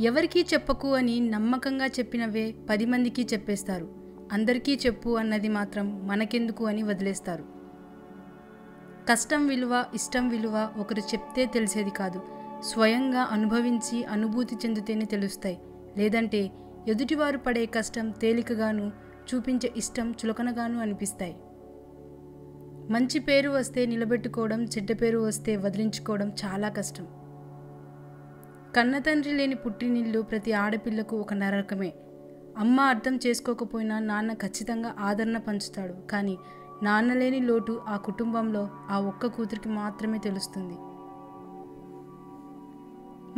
ఎవరికీ చెప్పకు అని నమ్మకంగా చెప్పినవే 10 మందికి చెప్పేస్తారు. అందరికీ చెప్పు అన్నది మాత్రం మనకెందుకు అని వదిలేస్తారు. కష్టం విలువ, ఇష్టం విలువ ఒకరు చెప్తే తెలిసేది కాదు. స్వయంగా అనుభవించి అనుభూతి చెందితేనే తెలుస్తాయి. లేదంటే ఎదుటివారు పడే కష్టం తేలికగాను, చూపించే ఇష్టం చులకనగాను అనిపిస్తాయి. మంచి పేరు వస్తే నిలబెట్టుకోవడం, చెడ్డ పేరు వస్తే వదిలించుకోవడం చాలా కష్టం. కన్నతండ్రి లేని పుట్టినిల్లు ప్రతి ఆడపిల్లకు ఒక నరకమే. అమ్మ అర్థం చేసుకోకపోయినా నాన్న ఖచ్చితంగా ఆదరణ పంచుతాడు. కానీ నాన్న లేని లోటు ఆ కుటుంబంలో ఆ ఒక్క కూతురికి మాత్రమే తెలుస్తుంది.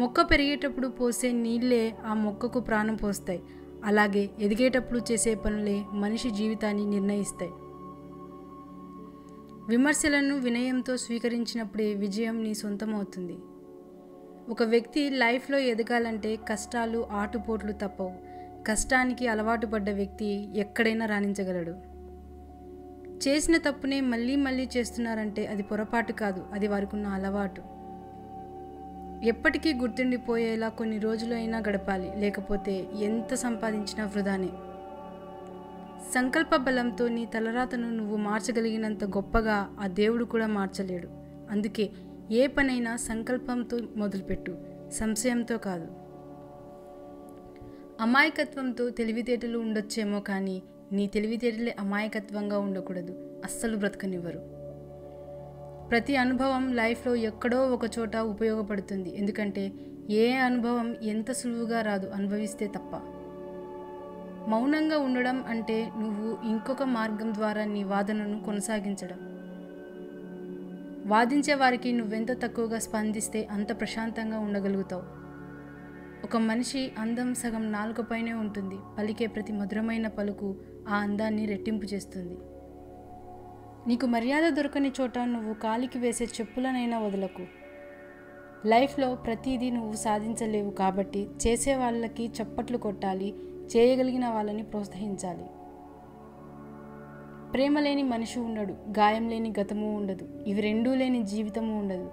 మొక్క పెరిగేటప్పుడు పోసే నీళ్ళే ఆ మొక్కకు ప్రాణం పోస్తాయి. అలాగే ఎదిగేటప్పుడు చేసే పనులే మనిషి జీవితాన్ని నిర్ణయిస్తాయి. విమర్శలను వినయంతో స్వీకరించినప్పుడే విజయం నీ సొంతం అవుతుంది. ఒక వ్యక్తి లైఫ్లో ఎదగాలంటే కష్టాలు, ఆటుపోట్లు తప్పవు. కష్టానికి అలవాటు పడ్డ వ్యక్తి ఎక్కడైనా రాణించగలడు. చేసిన తప్పునే మళ్ళీ మళ్ళీ చేస్తున్నారంటే అది పొరపాటు కాదు, అది వారికున్న అలవాటు. ఎప్పటికీ గుర్తుండిపోయేలా కొన్ని రోజులు అయినా గడపాలి, లేకపోతే ఎంత సంపాదించినా వృధానే. సంకల్ప బలంతో నీ తలరాతను నువ్వు మార్చగలిగినంత గొప్పగా ఆ దేవుడు కూడా మార్చలేడు. అందుకే ఏ పనైనా సంకల్పంతో మొదలుపెట్టు, సంశయంతో కాదు. అమాయకత్వంతో తెలివితేటలు ఉండొచ్చేమో కానీ నీ తెలివితేటలే అమాయకత్వంగా ఉండకూడదు. అస్సలు బ్రతకనివ్వరు. ప్రతి అనుభవం లైఫ్లో ఎక్కడో ఒక చోట ఉపయోగపడుతుంది. ఎందుకంటే ఏ అనుభవం ఎంత సులువుగా రాదు అనుభవిస్తే తప్ప. మౌనంగా ఉండడం అంటే నువ్వు ఇంకొక మార్గం ద్వారా నీ వాదనను కొనసాగించడం. వాదించే వారికి నువ్వెంత తక్కువగా స్పందిస్తే అంత ప్రశాంతంగా ఉండగలుగుతావు. ఒక మనిషి అందం సగం నాలుకపైనే ఉంటుంది. పలికే ప్రతి మధురమైన పలుకు ఆ అందాన్ని రెట్టింపు చేస్తుంది. నీకు మర్యాద దొరకని చోట నువ్వు కాలికి వేసే చెప్పులనైనా వదలకు. లైఫ్లో ప్రతిదీ నువ్వు సాధించలేవు కాబట్టి చేసే వాళ్ళకి చప్పట్లు కొట్టాలి, చేయగలిగిన వాళ్ళని ప్రోత్సహించాలి. ప్రేమ లేని మనిషి ఉండడు, గాయం లేని గతము ఉండదు, ఇవి రెండూ లేని జీవితము ఉండదు.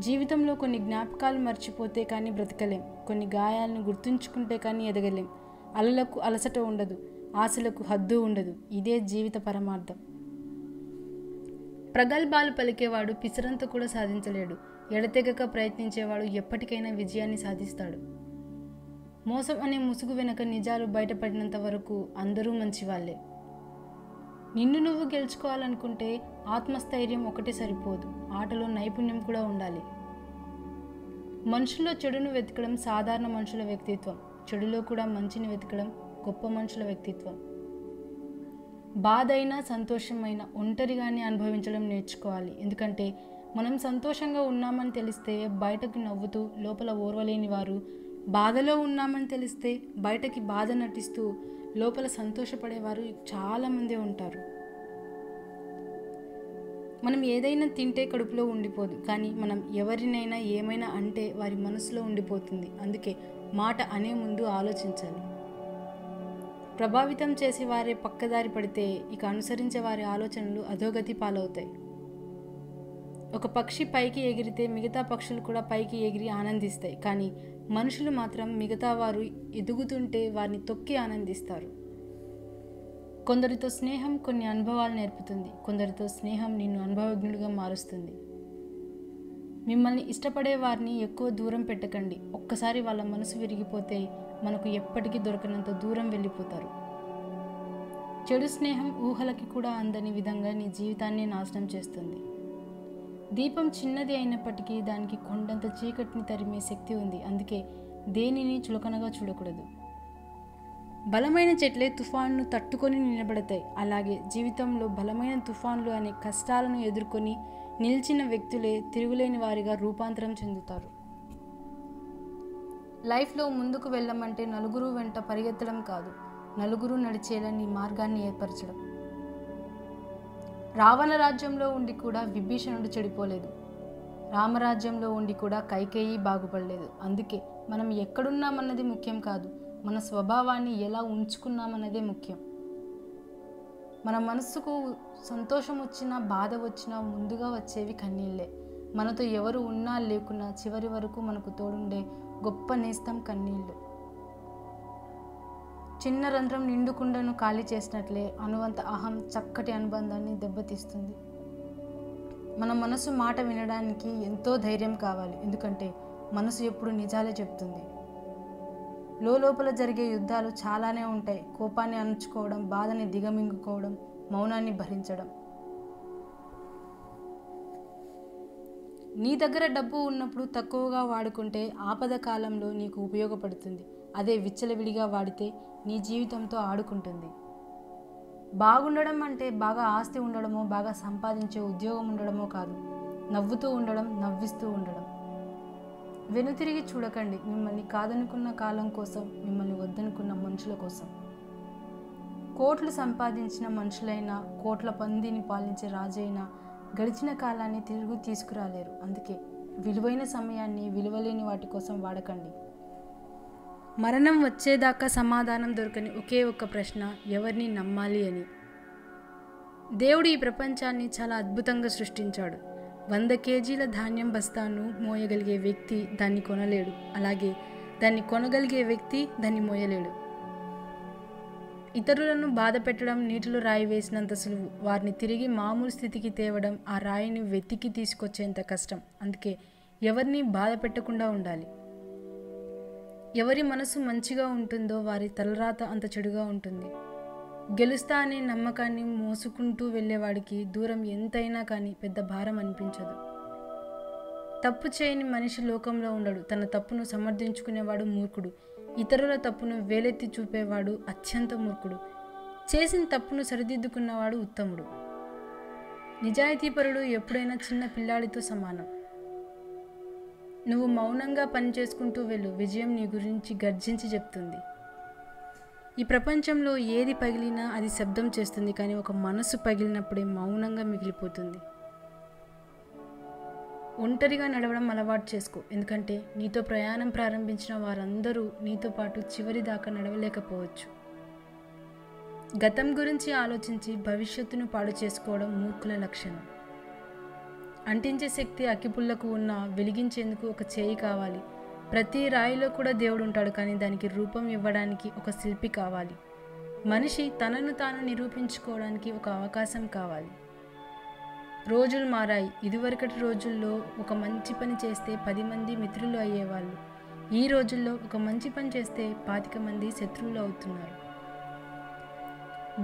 జీవితంలో కొన్ని జ్ఞాపకాలు మర్చిపోతే కానీ బ్రతకలేం, కొన్ని గాయాలను గుర్తుంచుకుంటే కానీ ఎదగలేం. అలలకు అలసట ఉండదు, ఆశలకు హద్దు ఉండదు. ఇదే జీవిత పరమార్థం. ప్రగల్భాలు పలికేవాడు పిసరంత కూడా సాధించలేడు. ఎడతెగక ప్రయత్నించేవాడు ఎప్పటికైనా విజయాన్ని సాధిస్తాడు. మోసం అనే ముసుగు వెనక నిజాలు బయటపడినంత వరకు అందరూ మంచివాళ్లే. నిన్ను నువ్వు గెలుచుకోవాలనుకుంటే ఆత్మస్థైర్యం ఒకటే సరిపోదు, ఆటలో నైపుణ్యం కూడా ఉండాలి. మనుషుల్లో చెడును వెతకడం సాధారణ మనుషుల వ్యక్తిత్వం, చెడులో కూడా మంచిని వెతకడం గొప్ప మనుషుల వ్యక్తిత్వం. బాధ అయినా సంతోషమైనా ఒంటరిగానే అనుభవించడం నేర్చుకోవాలి. ఎందుకంటే మనం సంతోషంగా ఉన్నామని తెలిస్తే బయటకు నవ్వుతూ లోపల ఓర్వలేని వారు, బాధలో ఉన్నామని తెలిస్తే బయటకి బాధ నటిస్తూ లోపల సంతోషపడేవారు చాలామంది ఉంటారు. మనం ఏదైనా తింటే కడుపులో ఉండిపోదు, కానీ మనం ఎవరినైనా ఏమైనా అంటే వారి మనసులో ఉండిపోతుంది. అందుకే మాట అనే ముందు ఆలోచించాలి. ప్రభావితం చేసే వారే పక్కదారి పడితే ఇక అనుసరించే వారి ఆలోచనలు అధోగతి పాలవుతాయి. ఒక పక్షి పైకి ఎగిరితే మిగతా పక్షులు కూడా పైకి ఎగిరి ఆనందిస్తాయి. కానీ మనుషులు మాత్రం మిగతా వారు ఎదుగుతుంటే వారిని తొక్కి ఆనందిస్తారు. కొందరితో స్నేహం కొన్ని అనుభవాలు నేర్పుతుంది, కొందరితో స్నేహం నిన్ను అనుభవజ్ఞుడిగా మారుస్తుంది. మిమ్మల్ని ఇష్టపడే వారిని ఎక్కువ దూరం పెట్టకండి. ఒక్కసారి వాళ్ళ మనసు విరిగిపోతే మనకు ఎప్పటికీ దొరకనంత దూరం వెళ్ళిపోతారు. చెడు స్నేహం ఊహలకి కూడా అందని విధంగా నీ జీవితాన్ని నాశనం చేస్తుంది. దీపం చిన్నది అయినప్పటికీ దానికి కొండంత చీకటిని తరిమే శక్తి ఉంది. అందుకే దేనిని చులకనగా చూడకూడదు. బలమైన చెట్లే తుఫాన్ను తట్టుకొని నిలబడతాయి. అలాగే జీవితంలో బలమైన తుఫాన్లు అనే కష్టాలను ఎదుర్కొని నిలిచిన వ్యక్తులే తిరుగులేని వారిగా రూపాంతరం చెందుతారు. లైఫ్లో ముందుకు వెళ్ళమంటే నలుగురు వెంట పరిగెత్తడం కాదు, నలుగురు నడిచేలా నీ మార్గాన్ని ఏర్పరచడం. రావణ రాజ్యంలో ఉండి కూడా విభీషణుడు చెడిపోలేదు, రామరాజ్యంలో ఉండి కూడా కైకేయి బాగుపడలేదు. అందుకే మనం ఎక్కడున్నామన్నది ముఖ్యం కాదు, మన స్వభావాన్ని ఎలా ఉంచుకున్నామన్నదే ముఖ్యం. మన మనస్సుకు సంతోషం వచ్చినా బాధ వచ్చినా ముందుగా వచ్చేవి కన్నీళ్ళే. మనతో ఎవరు ఉన్నా లేకున్నా చివరి వరకు మనకు తోడుండే గొప్ప నేస్తం కన్నీళ్ళు. చిన్న రంధ్రం నిండు కుండను ఖాళీ చేసినట్లే అనువంత అహం చక్కటి అనుబంధాన్ని దెబ్బతీస్తుంది. మన మనసు మాట వినడానికి ఎంతో ధైర్యం కావాలి, ఎందుకంటే మనసు ఎప్పుడు నిజాలే చెప్తుంది. లోపల జరిగే యుద్ధాలు చాలానే ఉంటాయి. కోపాన్ని అణుచుకోవడం, బాధని దిగమింగుకోవడం, మౌనాన్ని భరించడం. నీ దగ్గర డబ్బు ఉన్నప్పుడు తక్కువగా వాడుకుంటే ఆపద కాలంలో నీకు ఉపయోగపడుతుంది. అదే విచ్చలవిడిగా వాడితే నీ జీవితంతో ఆడుకుంటుంది. బాగుండడం అంటే బాగా ఆస్తి ఉండడమో, బాగా సంపాదించే ఉద్యోగం ఉండడమో కాదు. నవ్వుతూ ఉండడం, నవ్విస్తూ ఉండడం. వెనుతిరిగి చూడకండి. మిమ్మల్ని కాదనుకున్న కాలం కోసం, మిమ్మల్ని వద్దనుకున్న మనుషుల కోసం. కోట్లు సంపాదించిన మనుషులైనా, కోట్ల మందిని పాలించే రాజైనా గడిచిన కాలాన్ని తిరిగి తీసుకురాలేరు. అందుకే విలువైన సమయాన్ని విలువలేని వాటి కోసం వాడకండి. మరణం వచ్చేదాకా సమాధానం దొరకని ఒకే ఒక్క ప్రశ్న, ఎవరిని నమ్మాలి అని. దేవుడు ఈ ప్రపంచాన్ని చాలా అద్భుతంగా సృష్టించాడు. 100 కేజీల ధాన్యం బస్తాను మోయగలిగే వ్యక్తి దాన్ని కొనలేడు. అలాగే దాన్ని కొనగలిగే వ్యక్తి దాన్ని మోయలేడు. ఇతరులను బాధ పెట్టడం నీటిలో రాయి వేసినంత సులువు. వారిని తిరిగి మామూలు స్థితికి తేవడం ఆ రాయిని వెతికి తీసుకొచ్చేంత కష్టం. అందుకే ఎవరిని బాధ పెట్టకుండా ఉండాలి. ఎవరి మనసు మంచిగా ఉంటుందో వారి తలరాత అంత చెడుగా ఉంటుంది. గెలుస్తా అనే నమ్మకాన్ని మోసుకుంటూ వెళ్ళేవాడికి దూరం ఎంతైనా కానీ పెద్ద భారం అనిపించదు. తప్పు చేయని మనిషి లోకంలో ఉండడు. తన తప్పును సమర్థించుకునేవాడు మూర్ఖుడు. ఇతరుల తప్పును వేలెత్తి చూపేవాడు అత్యంత మూర్ఖుడు. చేసిన తప్పును సరిదిద్దుకున్నవాడు ఉత్తముడు. నిజాయితీపరుడు ఎప్పుడైనా చిన్న పిల్లాడితో సమానం. నువ్వు మౌనంగా పని చేసుకుంటూ వెళ్ళు. విజయం నీ గురించి గర్జించి చెప్తుంది. ఈ ప్రపంచంలో ఏది పగిలినా అది శబ్దం చేస్తుంది, కానీ ఒక మనసు పగిలినప్పుడే మౌనంగా మిగిలిపోతుంది. ఒంటరిగా నడవడం అలవాటు చేసుకో, ఎందుకంటే నీతో ప్రయాణం ప్రారంభించిన వారందరూ నీతో పాటు చివరి దాకా నడవలేకపోవచ్చు. గతం గురించి ఆలోచించి భవిష్యత్తును పాడు చేసుకోవడం మూర్ఖుల లక్షణం. అంటించే శక్తి అగ్గిపుల్లకు ఉన్న, వెలిగించేందుకు ఒక చేయి కావాలి. ప్రతి రాయిలో కూడా దేవుడు ఉంటాడు, కానీ దానికి రూపం ఇవ్వడానికి ఒక శిల్పి కావాలి. మనిషి తనను తాను నిరూపించుకోవడానికి ఒక అవకాశం కావాలి. రోజులు మారాయి. ఇదివరకటి రోజుల్లో ఒక మంచి పని చేస్తే 10 మంది మిత్రులు అయ్యేవాళ్ళు. ఈ రోజుల్లో ఒక మంచి పని చేస్తే 25 మంది శత్రువులు అవుతున్నారు.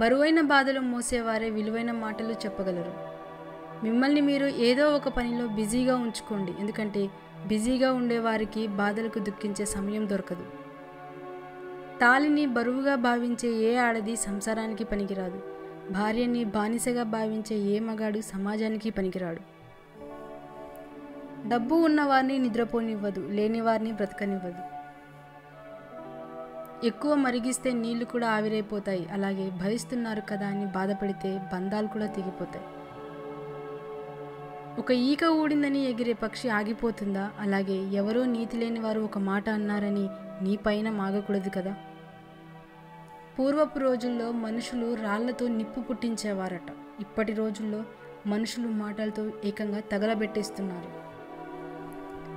బరువైన బాధలు మోసేవారే విలువైన మాటలు చెప్పగలరు. మిమ్మల్ని మీరు ఏదో ఒక పనిలో బిజీగా ఉంచుకోండి, ఎందుకంటే బిజీగా ఉండేవారికి బాధలకు దుఃఖించే సమయం దొరకదు. తాళిని బరువుగా భావించే ఏ ఆడది సంసారానికి పనికిరాదు. భార్యని బానిసగా భావించే ఏ మగాడు సమాజానికి పనికిరాడు. డబ్బు ఉన్నవారిని నిద్రపోనివ్వదు, లేనివారిని బ్రతకనివ్వదు. ఎక్కువ మరిగిస్తే నీళ్లు కూడా ఆవిరైపోతాయి. అలాగే భరిస్తున్నారు కదా అని బాధపడితే బంధాలు కూడా తెగిపోతాయి. ఒక ఈక ఊడిందని ఎగిరే పక్షి ఆగిపోతుందా? అలాగే ఎవరో నీతి లేని వారు ఒక మాట అన్నారని నీ పైన మాగకూడదు కదా. పూర్వపు రోజుల్లో మనుషులు రాళ్లతో నిప్పు పుట్టించేవారట. ఇప్పటి రోజుల్లో మనుషులు మాటలతో ఏకంగా తగలబెట్టేస్తున్నారు.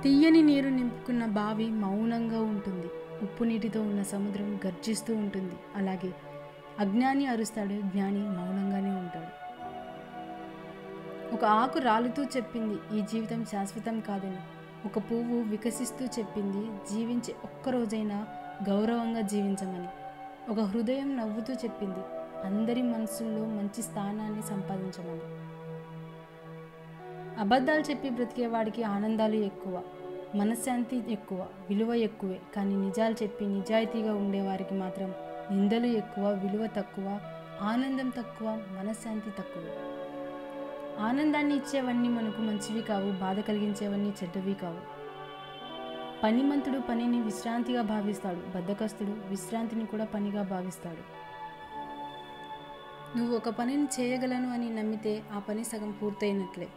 తీయని నీరు నింపుకున్న బావి మౌనంగా ఉంటుంది. ఉప్పు నీటితో ఉన్న సముద్రం గర్జిస్తూ ఉంటుంది. అలాగే అజ్ఞాని అరుస్తాడు, జ్ఞాని మౌనంగానే ఉంటాడు. ఒక ఆకు రాలుతూ చెప్పింది, ఈ జీవితం శాశ్వతం కాదని. ఒక పువ్వు వికసిస్తూ చెప్పింది, జీవించే ఒక్కరోజైనా గౌరవంగా జీవించమని. ఒక హృదయం నవ్వుతూ చెప్పింది, అందరి మనసుల్లో మంచి స్థానాన్ని సంపాదించమని. అబద్ధాలు చెప్పి బ్రతికేవాడికి ఆనందాలు ఎక్కువ, మనశ్శాంతి ఎక్కువ, విలువ ఎక్కువే. కానీ నిజాలు చెప్పి నిజాయితీగా ఉండేవారికి మాత్రం నిందలు ఎక్కువ, విలువ తక్కువ, ఆనందం తక్కువ, మనశ్శాంతి తక్కువ. ఆనందాన్ని ఇచ్చేవన్నీ మనకు మంచివి కావు, బాధ కలిగించేవన్నీ చెడ్డవి కావు. పనిమంతుడు పనిని విశ్రాంతిగా భావిస్తాడు, బద్ధకస్తుడు విశ్రాంతిని కూడా పనిగా భావిస్తాడు. నువ్వు ఒక పనిని చేయగలను అని నమ్మితే ఆ పని సగం పూర్తయినట్లే.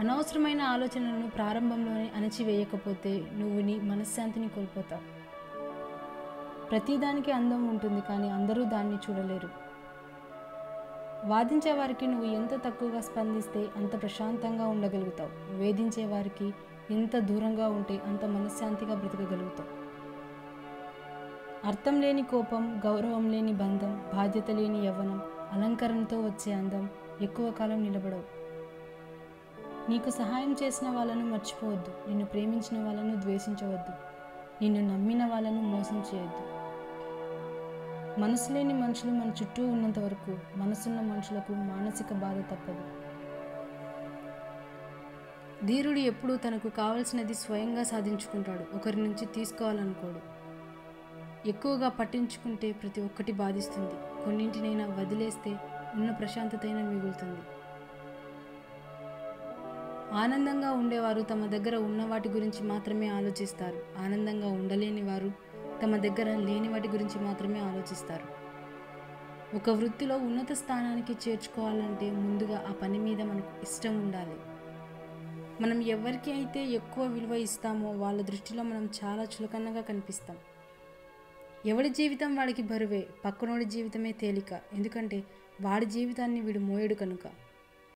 అనవసరమైన ఆలోచనలను ప్రారంభంలోనే అణచివేయకపోతే నువ్వు నీ మనశ్శాంతిని కోల్పోతావు. ప్రతిదానికి అందం ఉంటుంది, కానీ అందరూ దాన్ని చూడలేరు. వాదించే వారికి నువ్వు ఎంత తక్కువగా స్పందిస్తే అంత ప్రశాంతంగా ఉండగలుగుతావు. వేధించే వారికి ఎంత దూరంగా ఉంటే అంత మనశ్శాంతిగా బ్రతకగలుగుతావు. అర్థం లేని కోపం, గౌరవం లేని బంధం, బాధ్యత లేని యవ్వనం, అలంకరణతో వచ్చే అందం ఎక్కువ కాలం నిలబడవు. నీకు సహాయం చేసిన వాళ్ళను మర్చిపోవద్దు. నిన్ను ప్రేమించిన వాళ్ళను ద్వేషించవద్దు. నిన్ను నమ్మిన వాళ్ళను మోసం చేయొద్దు. మనసు లేని మనుషులు మన చుట్టూ ఉన్నంత వరకు మనసున్న మనుషులకు మానసిక బాధ తప్పదు. ధీరుడు ఎప్పుడూ తనకు కావలసినది స్వయంగా సాధించుకుంటాడు, ఒకరి నుంచి తీసుకోవాలనుకోడు. ఎక్కువగా పట్టించుకుంటే ప్రతి ఒక్కటి బాధిస్తుంది. కొన్నింటినైనా వదిలేస్తే ఉన్న ప్రశాంతతైనా మిగులుతుంది. ఆనందంగా ఉండేవారు తమ దగ్గర ఉన్న వాటి గురించి మాత్రమే ఆలోచిస్తారు. ఆనందంగా ఉండలేని వారు తమ దగ్గర లేని వాటి గురించి మాత్రమే ఆలోచిస్తారు. ఒక వృత్తిలో ఉన్నత స్థానానికి చేర్చుకోవాలంటే ముందుగా ఆ పని మీద మనకు ఇష్టం ఉండాలి. మనం ఎవరికి అయితే ఎక్కువ విలువ ఇస్తామో వాళ్ళ దృష్టిలో మనం చాలా చులకనగా కనిపిస్తాం. ఎవడి జీవితం వాడికి బరువే, పక్కనోడి జీవితమే తేలిక. ఎందుకంటే వాడి జీవితాన్ని వీడు మోయడు కనుక.